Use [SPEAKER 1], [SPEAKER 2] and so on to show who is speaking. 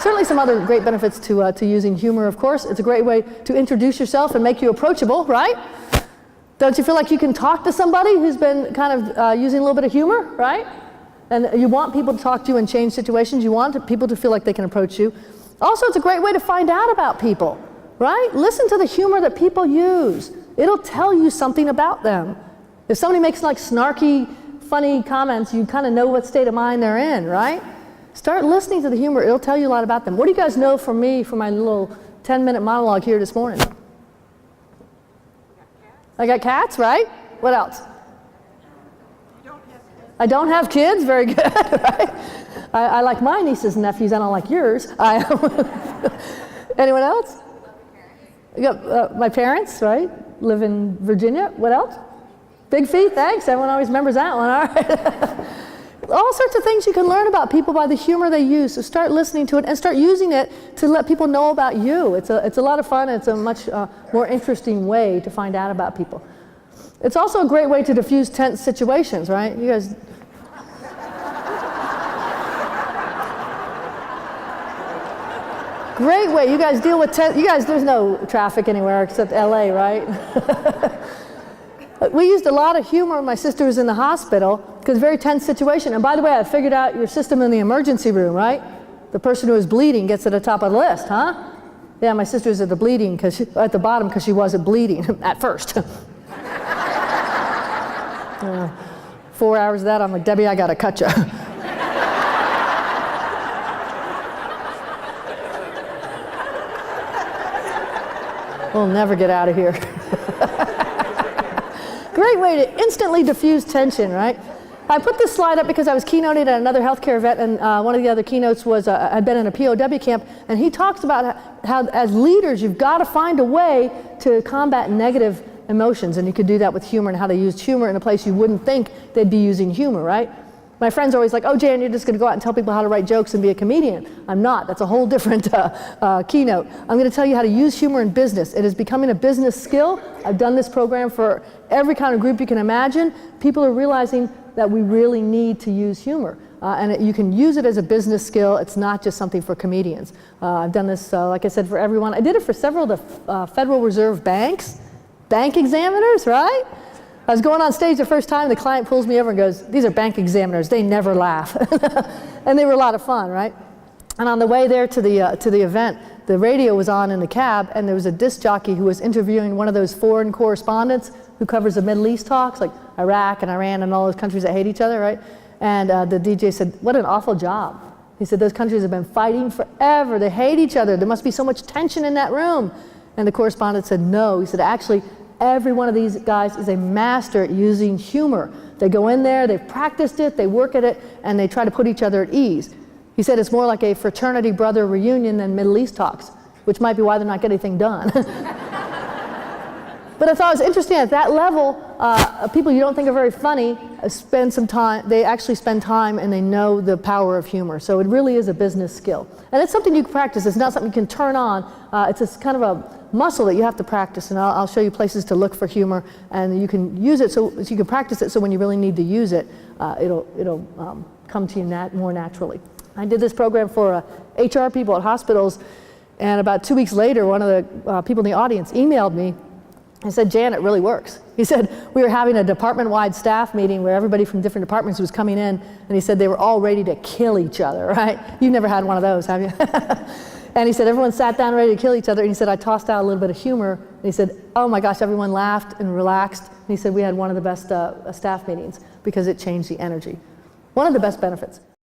[SPEAKER 1] Certainly some other great benefits to using humor, of course. It's a great way to introduce yourself and make you approachable, right? Don't you feel like you can talk to somebody who's been kind of using a little bit of humor, right? And you want people to talk to you and change situations. You want people to feel like they can approach you. Also, it's a great way to find out about people, right? Listen to the humor that people use. It'll tell you something about them. If somebody makes like snarky, funny comments, you kind of know what state of mind they're in, right? Start listening to the humor. It'll tell you a lot about them. What do you guys know from me for my little 10-minute monologue here this morning? I got cats, right? What else? I don't have kids. Very good, right? I like my nieces and nephews. I don't like yours. Anyone else? My parents, right? Live in Virginia. What else? Big feet, thanks. Everyone always remembers that one. All right. All sorts of things you can learn about people by the humor they use. So start listening to it and start using it to let people know about you. It's a lot of fun. It's a much more interesting way to find out about people. It's also a great way to diffuse tense situations, right? You guys. Great way. You guys deal with tense. You guys, there's no traffic anywhere except LA, right? We used a lot of humor when my sister was in the hospital because very tense situation. And by the way, I figured out your system in the emergency room, right? The person who is bleeding gets at the top of the list, huh? Yeah, my sister was at the bleeding at the bottom because she wasn't bleeding at first. 4 hours of that, I'm like, Debbie, I gotta cut you. We'll never get out of here. Great way to instantly diffuse tension, right? I put this slide up because I was keynoting at another healthcare event, and one of the other keynotes was, I'd been in a POW camp, and he talks about how as leaders, you've got to find a way to combat negative emotions, and you could do that with humor and how they used humor in a place you wouldn't think they'd be using humor, right? My friends are always like, oh, Jan, you're just going to go out and tell people how to write jokes and be a comedian. I'm not. That's a whole different keynote. I'm going to tell you how to use humor in business. It is becoming a business skill. I've done this program for every kind of group you can imagine. People are realizing that we really need to use humor. And you can use it as a business skill. It's not just something for comedians. I've done this, like I said, for everyone. I did it for several of the Federal Reserve banks, bank examiners, right? I was going on stage the first time, the client pulls me over and goes, these are bank examiners, they never laugh. And they were a lot of fun, right? And on the way there to the event, the radio was on in the cab, and there was a disc jockey who was interviewing one of those foreign correspondents who covers the Middle East talks, like Iraq and Iran and all those countries that hate each other, right? And the DJ said, what an awful job. He said, those countries have been fighting forever. They hate each other. There must be so much tension in that room. And the correspondent said, no. He said, actually, every one of these guys is a master at using humor. They go in there, they've practiced it, they work at it, and they try to put each other at ease. He said it's more like a fraternity brother reunion than Middle East talks, which might be why they're not getting anything done. But I thought it was interesting at that level, people you don't think are very funny spend some time, they actually spend time and they know the power of humor. So it really is a business skill. And it's something you can practice. It's not something you can turn on. It's a kind of a muscle that you have to practice. And I'll show you places to look for humor, and you can use it so you can practice it so when you really need to use it, it'll come to you more naturally. I did this program for HR people at hospitals, and about 2 weeks later, one of the people in the audience emailed me and said, Jan, it really works. He said, we were having a department-wide staff meeting where everybody from different departments was coming in, and he said they were all ready to kill each other, right? You've never had one of those, have you? And he said, everyone sat down ready to kill each other, and he said, I tossed out a little bit of humor, and he said, oh my gosh, everyone laughed and relaxed, and he said, we had one of the best staff meetings because it changed the energy. One of the best benefits.